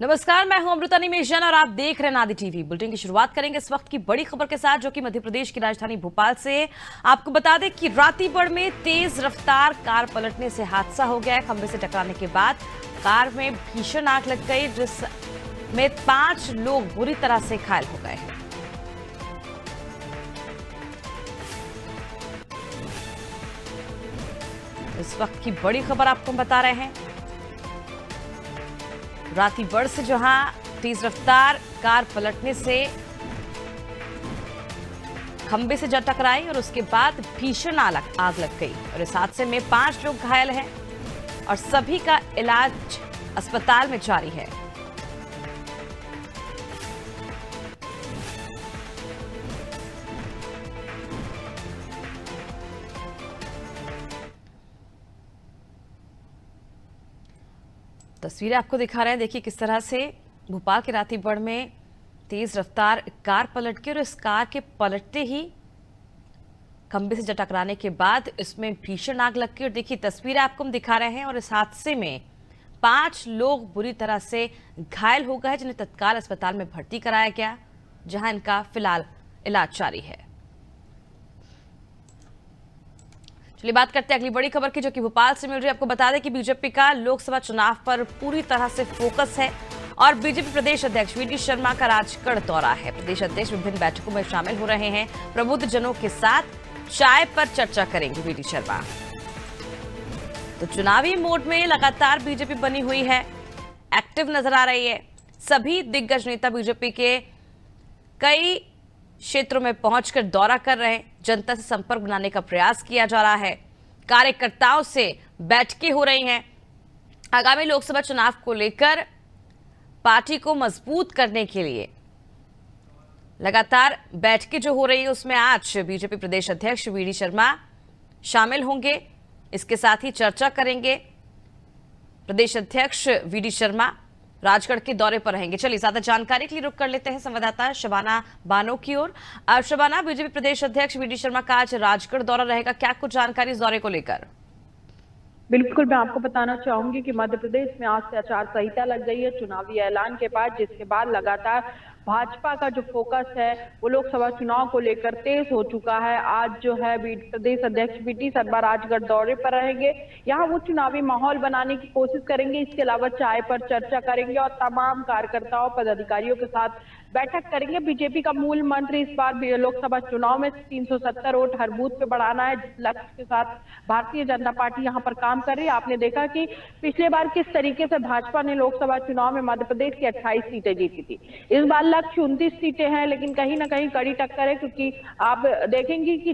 नमस्कार, मैं हूं अमृता निमेशन और आप देख रहे हैं नादी टीवी। बुलेटिन की शुरुआत करेंगे इस वक्त की बड़ी खबर के साथ, जो कि मध्य प्रदेश की राजधानी भोपाल से। आपको बता दें कि रातीबड़ में तेज रफ्तार कार पलटने से हादसा हो गया है। खंभे से टकराने के बाद कार में भीषण आग लग गई, जिसमें 5 लोग बुरी तरह से घायल हो गए हैं। इस वक्त की बड़ी खबर आपको बता रहे हैं। रातीबड़ से जहां तेज रफ्तार कार पलटने से खंबे से जा टकराई और उसके बाद भीषण आग लग गई और इस हादसे में 5 लोग घायल हैं और सभी का इलाज अस्पताल में जारी है। तस्वीरें आपको दिखा रहे हैं। देखिए किस तरह से भोपाल के रातीबड़ में तेज रफ्तार कार पलट गई और इस कार के पलटते ही खंबे से टकराने के बाद इसमें भीषण आग लग गई। और देखिए तस्वीरें आपको हम दिखा रहे हैं और इस हादसे में 5 लोग बुरी तरह से घायल हो गए, जिन्हें तत्काल अस्पताल में भर्ती कराया गया, जहां इनका फिलहाल इलाज जारी है। चलिए बात करते हैं अगली बड़ी खबर की, जो कि भोपाल से मिल रही है। आपको बता दें कि बीजेपी का लोकसभा चुनाव पर पूरी तरह से फोकस है और बीजेपी प्रदेश अध्यक्ष वी डी शर्मा का राजगढ़ दौरा है। प्रदेश अध्यक्ष विभिन्न बैठकों में शामिल हो रहे हैं। प्रबुद्ध जनों के साथ चाय पर चर्चा करेंगे वी डी शर्मा। तो चुनावी मोड में लगातार बीजेपी बनी हुई है, एक्टिव नजर आ रही है। सभी दिग्गज नेता बीजेपी के कई क्षेत्रों में पहुंचकर दौरा कर रहे हैं। जनता से संपर्क बनाने का प्रयास किया जा रहा है। कार्यकर्ताओं से बैठकें हो रही हैं। आगामी लोकसभा चुनाव को लेकर पार्टी को मजबूत करने के लिए लगातार बैठकें जो हो रही है, उसमें आज बीजेपी प्रदेश अध्यक्ष वी डी शर्मा शामिल होंगे। इसके साथ ही चर्चा करेंगे। प्रदेश अध्यक्ष वी डी शर्मा राजगढ़ के दौरे पर रहेंगे। चलिए ज्यादा जानकारी के लिए रुक कर लेते हैं संवाददाता शबाना बानो की ओर। शबाना, बीजेपी प्रदेश अध्यक्ष वी डी शर्मा का आज राजगढ़ दौरा रहेगा, क्या कुछ जानकारी इस दौरे को लेकर? बिल्कुल, मैं आपको बताना चाहूंगी कि मध्य प्रदेश में आज से आचार संहिता लग गई है चुनावी ऐलान के बाद, जिसके बाद लगातार भाजपा का जो फोकस है वो लोकसभा चुनाव को लेकर तेज हो चुका है। आज जो है प्रदेश अध्यक्ष वी डी शर्मा राजगढ़ दौरे पर रहेंगे। यहाँ वो चुनावी माहौल बनाने की कोशिश करेंगे। इसके अलावा चाय पर चर्चा करेंगे और तमाम कार्यकर्ताओं पदाधिकारियों के साथ बैठक करेंगे। बीजेपी का मूल मंत्र इस बार लोकसभा चुनाव में 370 वोट हर बूथ पे बढ़ाना है, जिस लक्ष्य के साथ भारतीय जनता पार्टी यहाँ पर काम कर रही है। आपने देखा कि पिछले बार किस तरीके से भाजपा ने लोकसभा चुनाव में मध्य प्रदेश की 28 सीटें जीती थी। इस बार लक्ष्य 29 सीटें हैं, लेकिन कहीं ना कहीं कड़ी टक्कर है, क्योंकि आप देखेंगे कि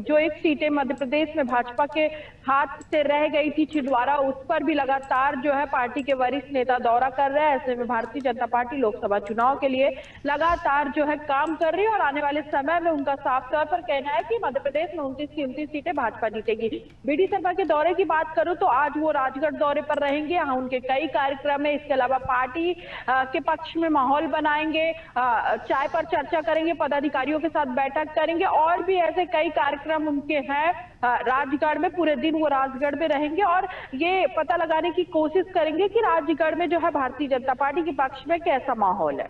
जो एक सीटें मध्य प्रदेश में भाजपा के हाथ से रह गई थी छिंदवाड़ा, उस पर भी लगातार जो है पार्टी के वरिष्ठ नेता दौरा कर रहे हैं। ऐसे में भारतीय जनता पार्टी लोकसभा चुनाव के लिए लगातार जो है काम कर रही है और आने वाले समय में उनका साफ तौर पर कहना है कि मध्य प्रदेश में 29 सीटें भाजपा जीतेगी। वी डी शर्मा के दौरे की बात करूं तो आज वो राजगढ़ दौरे पर रहेंगे। यहाँ उनके कई कार्यक्रम है। इसके अलावा पार्टी के पक्ष में माहौल बनाएंगे, चाय पर चर्चा करेंगे, पदाधिकारियों के साथ बैठक करेंगे और भी ऐसे कई कार्यक्रम उनके हैं राजगढ़ में। पूरे दिन वो राजगढ़ में रहेंगे और ये पता लगाने की कोशिश करेंगे कि राजगढ़ में जो है भारतीय जनता पार्टी के पक्ष में कैसा माहौल है।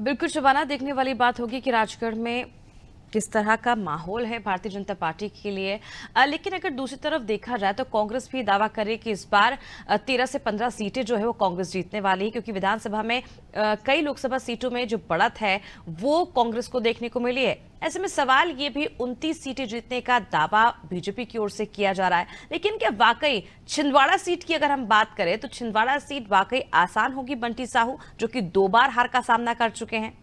बिल्कुल शबाना, देखने वाली बात होगी कि राजगढ़ में किस तरह का माहौल है भारतीय जनता पार्टी के लिए। लेकिन अगर दूसरी तरफ देखा जाए तो कांग्रेस भी दावा करे कि इस बार 13 से 15 सीटें जो है वो कांग्रेस जीतने वाली है, क्योंकि विधानसभा में कई लोकसभा सीटों में जो बढ़त है वो कांग्रेस को देखने को मिली है। ऐसे में सवाल ये भी 29 सीटें जीतने का दावा बीजेपी की ओर से किया जा रहा है। लेकिन क्या वाकई छिंदवाड़ा सीट की अगर हम बात करें तो छिंदवाड़ा सीट वाकई आसान होगी बंटी साहू, जो कि 2 बार हार का सामना कर चुके हैं?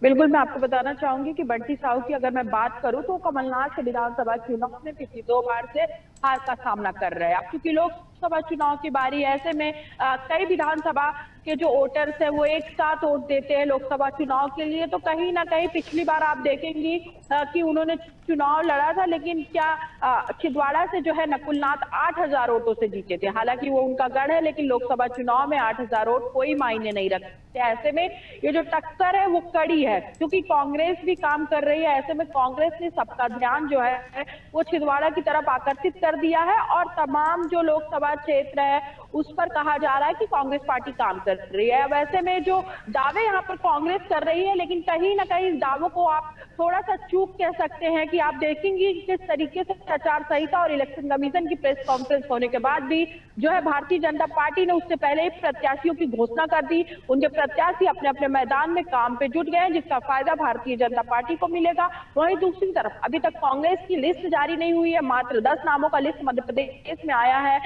बिल्कुल, मैं आपको बताना चाहूंगी कि बंटी साहू की अगर मैं बात करूं तो कमलनाथ के विधानसभा चुनाव में पिछली 2 बार से हार का सामना कर रहे हैं। अब क्योंकि लोकसभा चुनाव की बारी है, ऐसे में कई विधानसभा के जो वोटर्स है वो एक साथ वोट देते हैं लोकसभा चुनाव के लिए। तो कहीं ना कहीं पिछली बार आप देखेंगी कि उन्होंने चुनाव लड़ा था, लेकिन क्या छिंदवाड़ा से जो है नकुलनाथ 8000 वोटों से जीते थे। हालांकि वो उनका गढ़ है, लेकिन लोकसभा चुनाव में 8000 वोट कोई मायने नहीं रखते। ऐसे में ये जो टक्कर है वो कड़ी है, क्योंकि कांग्रेस भी काम कर रही है। ऐसे में कांग्रेस ने सबका ध्यान जो है वो छिंदवाड़ा की तरफ आकर्षित कर कर दिया है और तमाम जो लोकसभा क्षेत्र है उस पर कहा जा रहा है कि कांग्रेस पार्टी काम कर रही है। वैसे में जो दावे यहाँ पर कांग्रेस कर रही है, लेकिन कहीं ना कहीं इस दावों को आप थोड़ा सा चूक कह सकते हैं कि आप देखेंगे कि किस तरीके से आचार संहिता और इलेक्शन कमीशन की प्रेस कॉन्फ्रेंस होने के बाद भी जो है भारतीय जनता पार्टी ने उससे पहले ही प्रत्याशियों की घोषणा कर दी। उनके प्रत्याशी अपने अपने मैदान में काम पे जुट गए हैं, जिसका फायदा भारतीय जनता पार्टी को मिलेगा। वहीं दूसरी तरफ अभी तक कांग्रेस की लिस्ट जारी नहीं हुई है, मात्र 10 नामों का लिस्ट मध्य प्रदेश में आया है।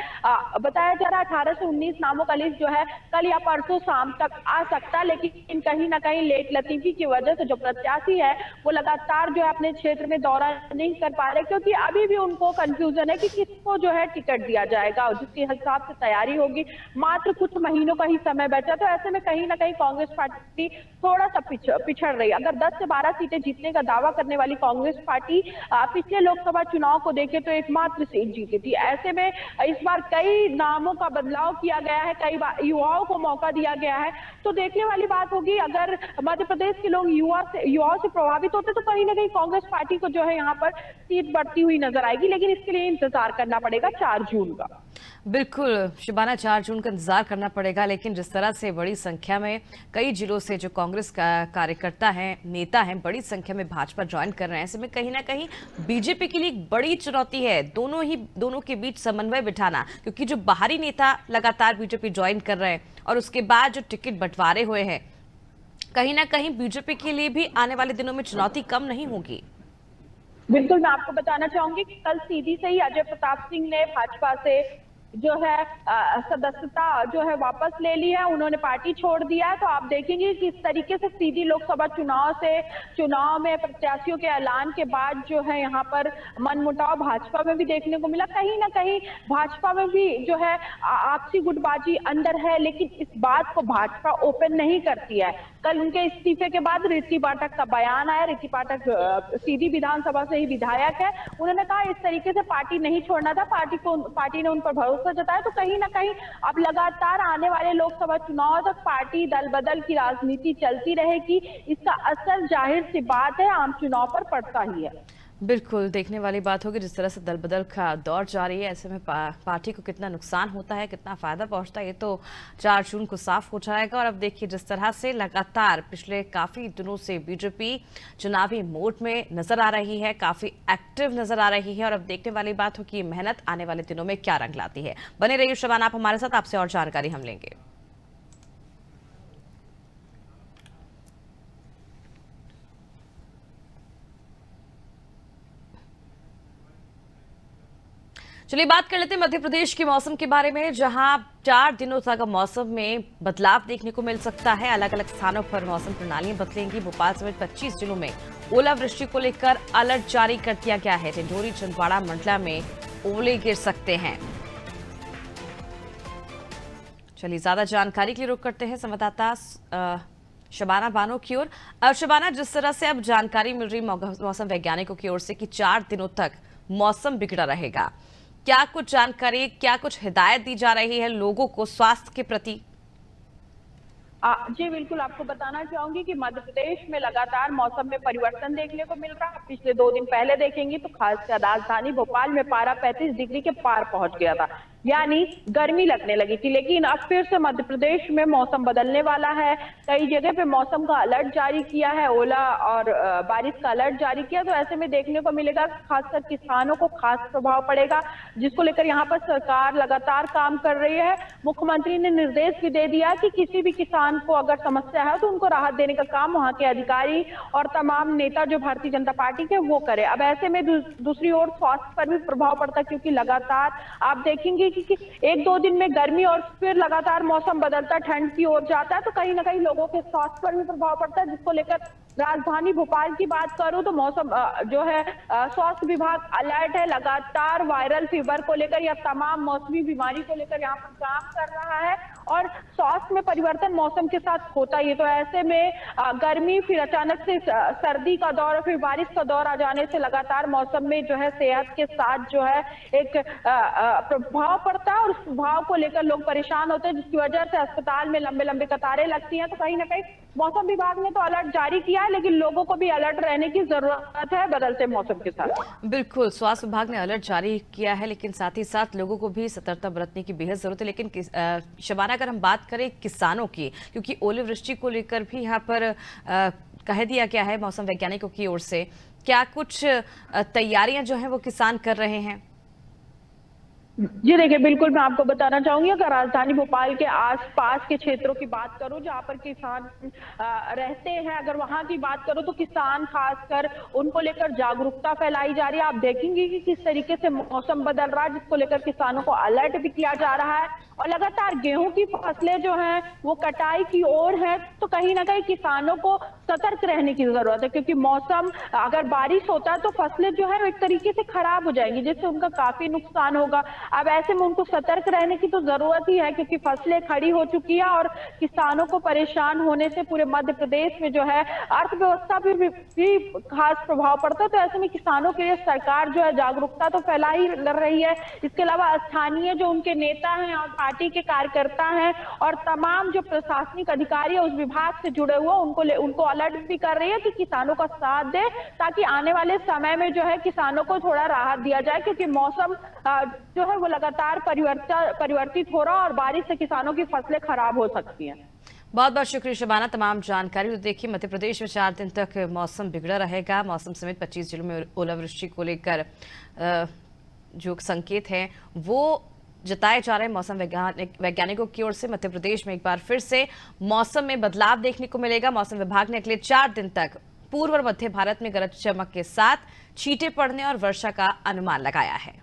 बताया जा रहा है 18 से 19 नामों का लिस्ट जो है कल या परसों शाम तक आ सकता है, लेकिन कहीं ना कहीं लेट लतीफी की वजह से जो प्रत्याशी है वो लगातार जो है अपने क्षेत्र में दौरा नहीं कर पा रहे, क्योंकि अभी भी उनको कंफ्यूजन है कि किसको जो है टिकट दिया जाएगा, जिसके हिसाब से तैयारी होगी। मात्र कुछ महीनों का ही समय बचा, तो ऐसे में कहीं ना कहीं कांग्रेस पार्टी थोड़ा सा पिछड़ रही है। अगर 10 से 12 सीटें जीतने का दावा करने वाली कांग्रेस पार्टी पिछले लोकसभा चुनाव को देखे तो एकमात्र सीट जीती थी। ऐसे में इस बार कई नामों का बदलाव किया गया है, कई युवाओं को मौका दिया गया है। तो देखने वाली बात होगी, अगर मध्य प्रदेश के लोग युवाओं से प्रभावित होते तो कहीं ना कहीं कांग्रेस पार्टी को जो है यहाँ पर सीट बढ़ती हुई नजर आएगी, लेकिन इसके लिए इंतजार करना पड़ेगा 4 जून का। बिल्कुल शिबाना, 4 जून का इंतजार करना पड़ेगा। लेकिन जिस तरह से बड़ी संख्या में कई जिलों से जो कांग्रेस का कार्यकर्ता हैं, नेता हैं, बड़ी संख्या में भाजपा ज्वाइन कर रहे हैं, ऐसे में कहीं ना कहीं बीजेपी के लिए एक बड़ी चुनौती है दोनों के बीच समन्वय बिठाना, क्योंकि जो बाहरी नेता लगातार बीजेपी ज्वाइन कर रहे हैं और उसके बाद जो टिकट बंटवारे हुए हैं, कहीं ना कहीं बीजेपी के लिए भी आने वाले दिनों में चुनौती कम नहीं होगी। बिल्कुल, मैं आपको बताना चाहूंगी कि कल सीधी से ही अजय प्रताप सिंह ने भाजपा से जो है सदस्यता जो है वापस ले ली है, उन्होंने पार्टी छोड़ दिया है। तो आप देखेंगे कि इस तरीके से सीधी लोकसभा चुनाव में प्रत्याशियों के ऐलान के बाद जो है यहाँ पर मनमुटाव भाजपा में भी देखने को मिला। कहीं ना कहीं भाजपा में भी जो है आपसी गुटबाजी अंदर है, लेकिन इस बात को भाजपा ओपन नहीं करती है। कल उनके इस्तीफे के बाद ऋषि पाठक का बयान आया। ऋषि पाठक सीधी विधानसभा से ही विधायक है। उन्होंने कहा इस तरीके से पार्टी नहीं छोड़ना था, पार्टी ने उन पर भरोसा जताया। तो कहीं ना कहीं अब लगातार आने वाले लोकसभा चुनाव तक पार्टी दल बदल की राजनीति चलती रहेगी। इसका असर जाहिर सी बात है आम चुनाव पर पड़ता ही है। बिल्कुल देखने वाली बात होगी जिस तरह से दल बदल का दौर जारी है, ऐसे में पार्टी को कितना नुकसान होता है, कितना फायदा पहुंचता है, ये तो 4 जून को साफ हो जाएगा। और अब देखिए जिस तरह से लगातार पिछले काफी दिनों से बीजेपी चुनावी मोड में नजर आ रही है, काफी एक्टिव नजर आ रही है। और अब देखने वाली बात हो कि मेहनत आने वाले दिनों में क्या रंग लाती है। बने रहिए शबाना, आप हमारे साथ, आपसे और जानकारी हम लेंगे। चलिए बात कर लेते हैं मध्य प्रदेश के मौसम के बारे में, जहां 4 दिनों तक मौसम में बदलाव देखने को मिल सकता है। अलग अलग स्थानों पर मौसम प्रणालियां बदलेंगी। भोपाल समेत 25 जिलों में ओलावृष्टि को लेकर अलर्ट जारी कर दिया गया है। ढिंढोरी, छिंदवाड़ा, मंडला में ओले गिर सकते हैं। चलिए ज्यादा जानकारी के लिए रुख करते हैं संवाददाता शबाना बानो की ओर। शबाना, जिस तरह से अब जानकारी मिल रही मौसम वैज्ञानिकों की ओर से कि 4 दिनों तक मौसम बिगड़ा रहेगा, क्या कुछ जानकारी, क्या कुछ हिदायत दी जा रही है लोगों को स्वास्थ्य के प्रति? जी बिल्कुल, आपको बताना चाहूंगी कि मध्य प्रदेश में लगातार मौसम में परिवर्तन देखने को मिल रहा है। पिछले 2 दिन पहले देखेंगे तो खासकर राजधानी भोपाल में पारा 35 डिग्री के पार पहुंच गया था, यानी गर्मी लगने लगी थी। लेकिन अब फिर से मध्य प्रदेश में मौसम बदलने वाला है। कई जगह पे मौसम का अलर्ट जारी किया है, ओला और बारिश का अलर्ट जारी किया। तो ऐसे में देखने को मिलेगा खासकर किसानों को खास प्रभाव पड़ेगा, जिसको लेकर यहाँ पर सरकार लगातार काम कर रही है। मुख्यमंत्री ने निर्देश भी दे दिया कि किसी भी किसान को अगर समस्या है तो उनको राहत देने का काम वहाँ के अधिकारी और तमाम नेता जो भारतीय जनता पार्टी के वो करे। अब ऐसे में दूसरी ओर स्वास्थ्य पर भी प्रभाव पड़ता है, क्योंकि लगातार आप देखेंगे कि 1-2 दिन में गर्मी और फिर लगातार मौसम बदलता ठंड की ओर जाता है। तो कहीं ना कहीं लोगों के स्वास्थ्य पर भी प्रभाव पड़ता है, जिसको लेकर राजधानी भोपाल की बात करूं तो मौसम जो है स्वास्थ्य विभाग अलर्ट है। लगातार वायरल फीवर को लेकर या तमाम मौसमी बीमारी को लेकर यहाँ पर काम कर रहा है। और स्वास्थ्य में परिवर्तन मौसम के साथ होता ही है। तो ऐसे में गर्मी, फिर अचानक से सर्दी का दौर, फिर बारिश का दौर आ जाने से लगातार मौसम में जो है सेहत के साथ जो है एक प्रभाव पड़ता है और उस प्रभाव को लेकर लोग परेशान होते हैं, जिसकी वजह से अस्पताल में लंबे लंबे कतारें लगती हैं। तो कहीं ना कहीं मौसम विभाग ने तो अलर्ट जारी किया है, लेकिन लोगों को भी अलर्ट रहने की जरूरत है बदलते मौसम के साथ। बिल्कुल, स्वास्थ्य विभाग ने अलर्ट जारी किया है, लेकिन साथ ही साथ लोगों को भी सतर्कता बरतने की बेहद जरूरत है। लेकिन शबाना, अगर हम बात करें किसानों की, क्योंकि ओलावृष्टि को लेकर भी यहाँ पर कह दिया गया है मौसम वैज्ञानिकों की ओर से, क्या कुछ तैयारियां जो है वो किसान कर रहे हैं? जी देखिए, बिल्कुल मैं आपको बताना चाहूंगी, अगर राजधानी भोपाल के आसपास के क्षेत्रों की बात करूं जहां पर किसान रहते हैं, अगर वहां की बात करूं तो किसान खासकर उनको लेकर जागरूकता फैलाई जा रही है। आप देखेंगे कि किस तरीके से मौसम बदल रहा है, जिसको लेकर किसानों को अलर्ट भी किया जा रहा है और लगातार गेहूं की फसलें जो हैं वो कटाई की ओर है। तो कहीं ना कहीं किसानों को सतर्क रहने की जरूरत है, क्योंकि मौसम अगर बारिश होता है तो फसलें जो है एक तरीके से खराब हो जाएंगी, जिससे उनका काफी नुकसान होगा। अब ऐसे में उनको सतर्क रहने की तो जरूरत ही है, क्योंकि फसलें खड़ी हो चुकी है और किसानों को परेशान होने से पूरे मध्य प्रदेश में जो है अर्थव्यवस्था भी खास प्रभाव पड़ता है। तो ऐसे में किसानों के लिए सरकार जो है जागरूकता तो फैला ही रही है। इसके अलावा स्थानीय जो उनके नेता हैं और पार्टी के कार्यकर्ता हैं और तमाम जो प्रशासनिक अधिकारी है उस विभाग से जुड़े हुए उनको अलर्ट भी कर रही है कि किसानों का साथ दे, ताकि आने वाले समय में जो है किसानों को थोड़ा राहत दिया जाए, क्योंकि मौसम जो है वो लगातार परिवर्तित हो रहा है और बारिश से किसानों की फसलें खराब हो सकती हैं। बहुत बहुत शुक्रिया शबाना, तमाम जानकारी। तो देखिए, मध्य प्रदेश में 4 दिन तक मौसम बिगड़ा रहेगा। मौसम समेत 25 जिलों में ओलावृष्टि को लेकर जो संकेत हैं वो जताए जा रहे हैं मौसम वैज्ञानिकों की ओर से। मध्य प्रदेश में एक बार फिर से मौसम में बदलाव देखने को मिलेगा। मौसम विभाग ने अगले 4 दिन तक पूर्व और मध्य भारत में गरज चमक के साथ छींटे पड़ने और वर्षा का अनुमान लगाया है।